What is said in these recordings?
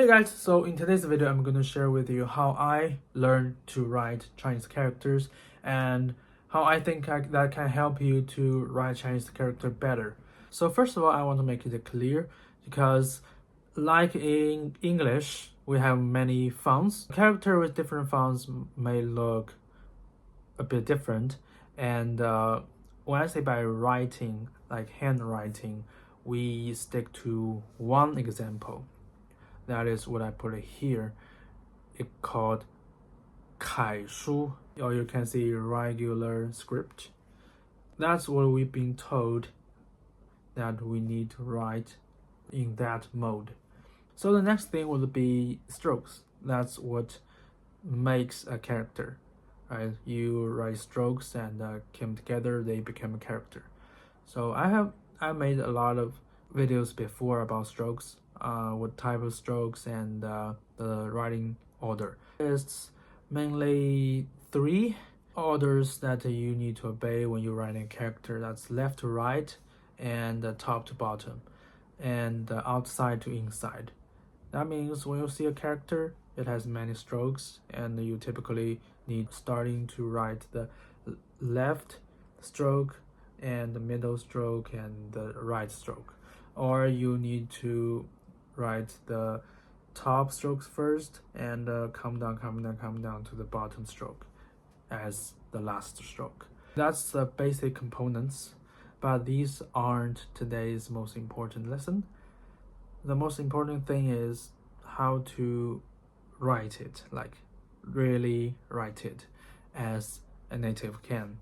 Hey guys, so in today's video I'm going to share with you how I learned to write Chinese characters and how I think that can help you to write Chinese character better. So first of all, I want to make it clear because like in English, we have many fonts. Character with different fonts may look a bit different, and when I say by writing, like handwriting, we stick to one example. That is what I put here. It called 楷书, or you can see regular script. That's what we've been told that we need to write in that mode. So the next thing would be strokes. That's what makes a character. Right? You write strokes and came together, they become a character. So I made a lot of videos before about strokes, what type of strokes and the writing order. It's mainly three orders that you need to obey when you're writing a character. That's left to right and top to bottom and outside to inside. That means when you see a character, it has many strokes and you typically need starting to write the left stroke and the middle stroke and the right stroke, or you need to write the top strokes first and come down to the bottom stroke as the last stroke. That's the basic components, but these aren't today's most important lesson. The most important thing is how to write it, like really write it as a native can.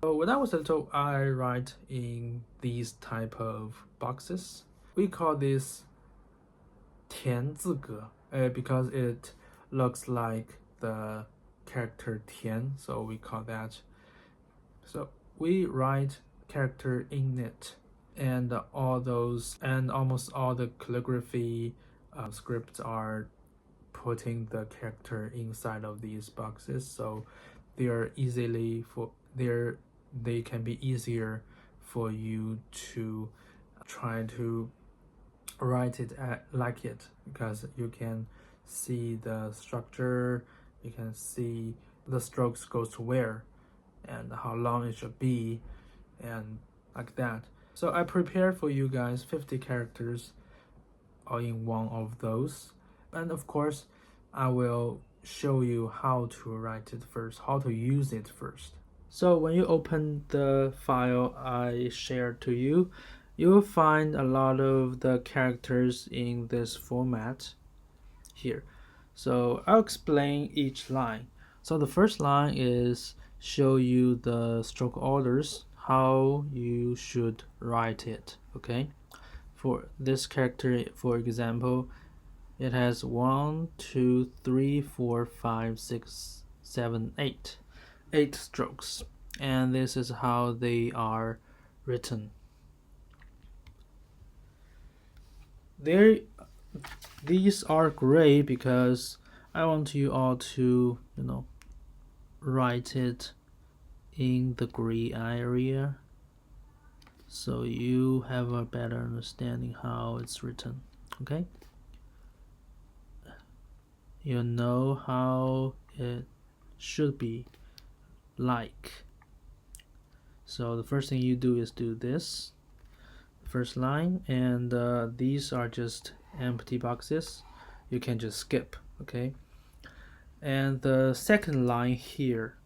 So when I was little, I write in these type of boxes. We call this 田字格, because it looks like the character 田, so we call that. So we write character in it, and all those and almost all the calligraphy scripts are putting the character inside of these boxes, so they can be easier for you to try to write it like it, because you can see the structure, you can see the strokes goes to where and how long it should be and like that. So I prepared for you guys 50 characters all in one of those, and of course I will show you how to write it first, how to use it first. So when you open the file I shared to you, you will find a lot of the characters in this format here. So I'll explain each line. So the first line is show you the stroke orders, how you should write it, okay? For this character, for example, it has 1, 2, 3, 4, 5, 6, 7, 8 strokes, and this is how they are written. These are great because I want you all to write it in the gray area, so you have a better understanding how it's written. Okay, you know how it should be like. So the first thing you do is do this first line, and these are just empty boxes, you can just skip. Okay, and the second line here,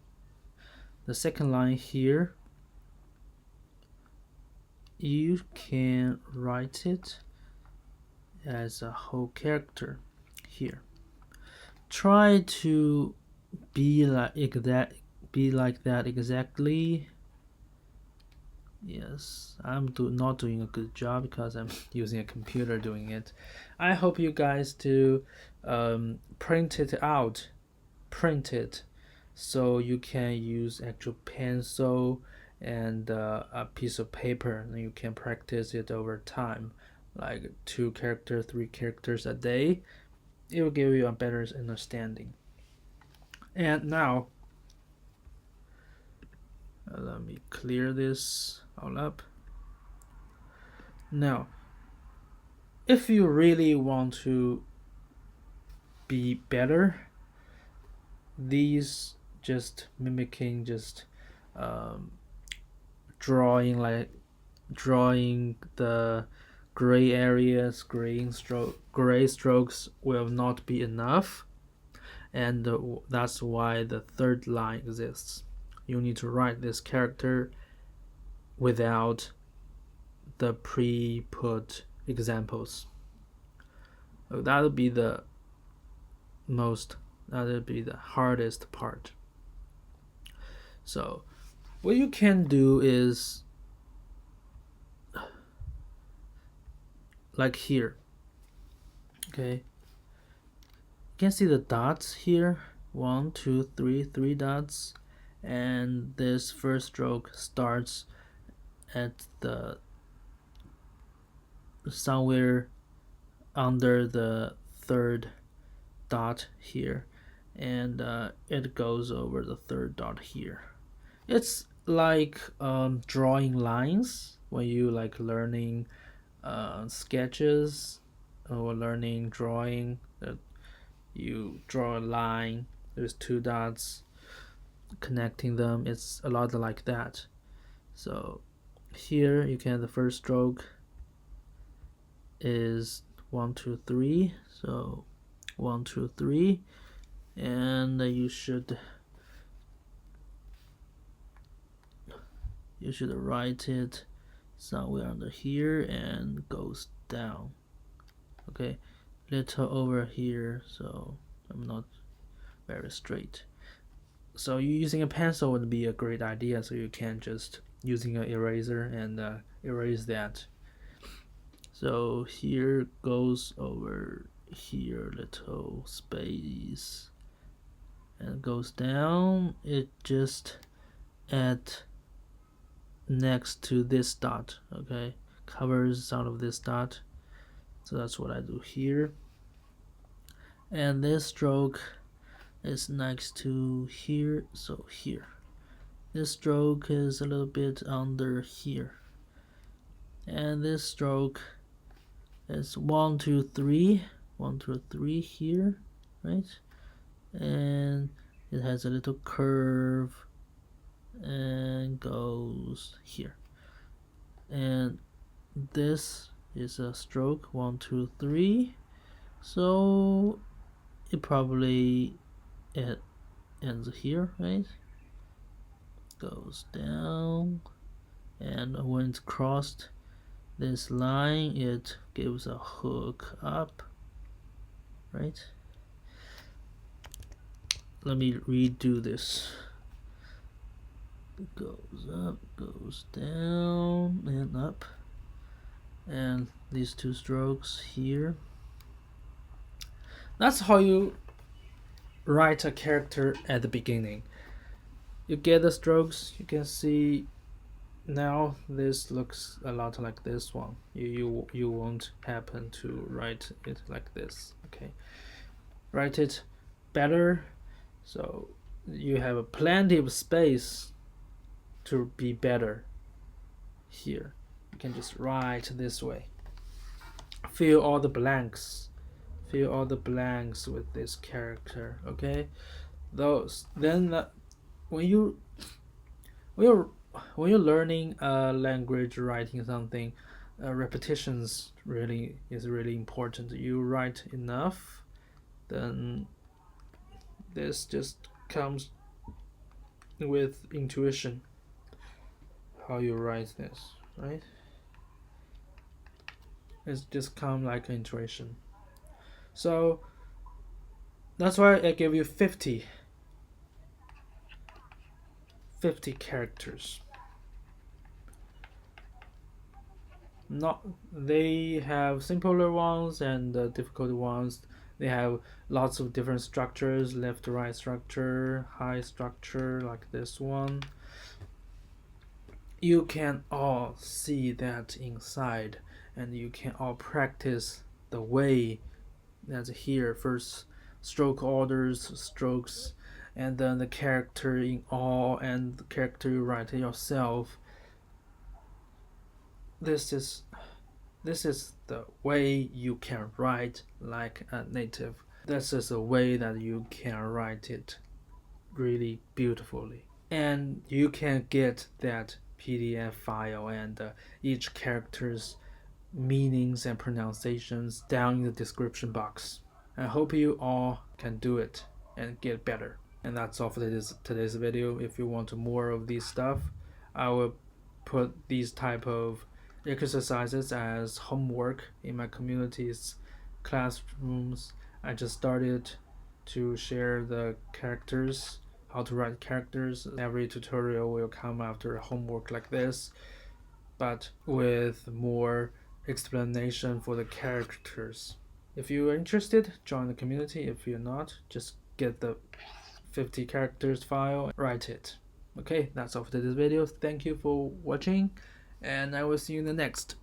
you can write it as a whole character here. Try to be like that exactly. Yes, I'm not doing a good job because I'm using a computer doing it. I hope you guys to print it so you can use actual pencil and a piece of paper, and you can practice it over time, like 2 characters, 3 characters a day. It will give you a better understanding. And now let me clear this all up. Now, if you really want to be better, these just mimicking, just drawing the gray areas, gray strokes will not be enough, and that's why the third line exists. You need to write this character without the pre-put examples. That'll be the hardest part. So what you can do is, like here, okay, you can see the dots here, 1 2 3 dots, and this first stroke starts at the somewhere under the third dot here, and it goes over the third dot here. It's like drawing lines when you like learning sketches or learning drawing. You draw a line, there's 2 dots connecting them. It's a lot like that. So here you can, the first stroke is 1 2 3, so 1 2 3, and you should write it somewhere under here and goes down. Okay, little over here, so I'm not very straight. So using a pencil would be a great idea, so you can just using an eraser and erase that. So here goes over here, little space, and goes down. It just at next to this dot, okay, covers out of this dot. So that's what I do here. And this stroke is next to here, so here. This stroke is a little bit under here. And this stroke is 1 2 3, 1 2 3 here, right? And it has a little curve and goes here. And this is a stroke 1 2 3, so it probably ends here, right? Goes down, and when it's crossed this line, it gives a hook up, right? Let me redo this. It goes up, goes down, and up, and these 2 strokes here. That's how you write a character at the beginning. You get the strokes, you can see now this looks a lot like this one. You won't happen to write it like this. Okay, write it better, so you have plenty of space to be better. Here you can just write this way. Fill all the blanks with this character. Okay, those then when you're learning a language, writing something, repetitions is really important. You write enough, then this just comes with intuition, how you write this, right? It's just come like intuition. So that's why I give you 50 characters. They have simpler ones and difficult ones. They have lots of different structures, left to right structure, high structure, like this one. You can all see that inside, and you can all practice the way that's here. First stroke orders, strokes, and then the character in all, and the character you write yourself. This is the way you can write like a native This is a way that you can write it really beautifully. And you can get that PDF file and each character's meanings and pronunciations down in the description box. I hope you all can do it and get better. And that's all for today's video. If you want more of these stuff, I will put these type of exercises as homework in my community's classrooms. I just started to share the characters, how to write characters. Every tutorial will come after a homework like this, but with more explanation for the characters. If you are interested, join the community. If you're not, just get the 50 characters file, write it. Okay, that's all for today's video. Thank you for watching, and I will see you in the next.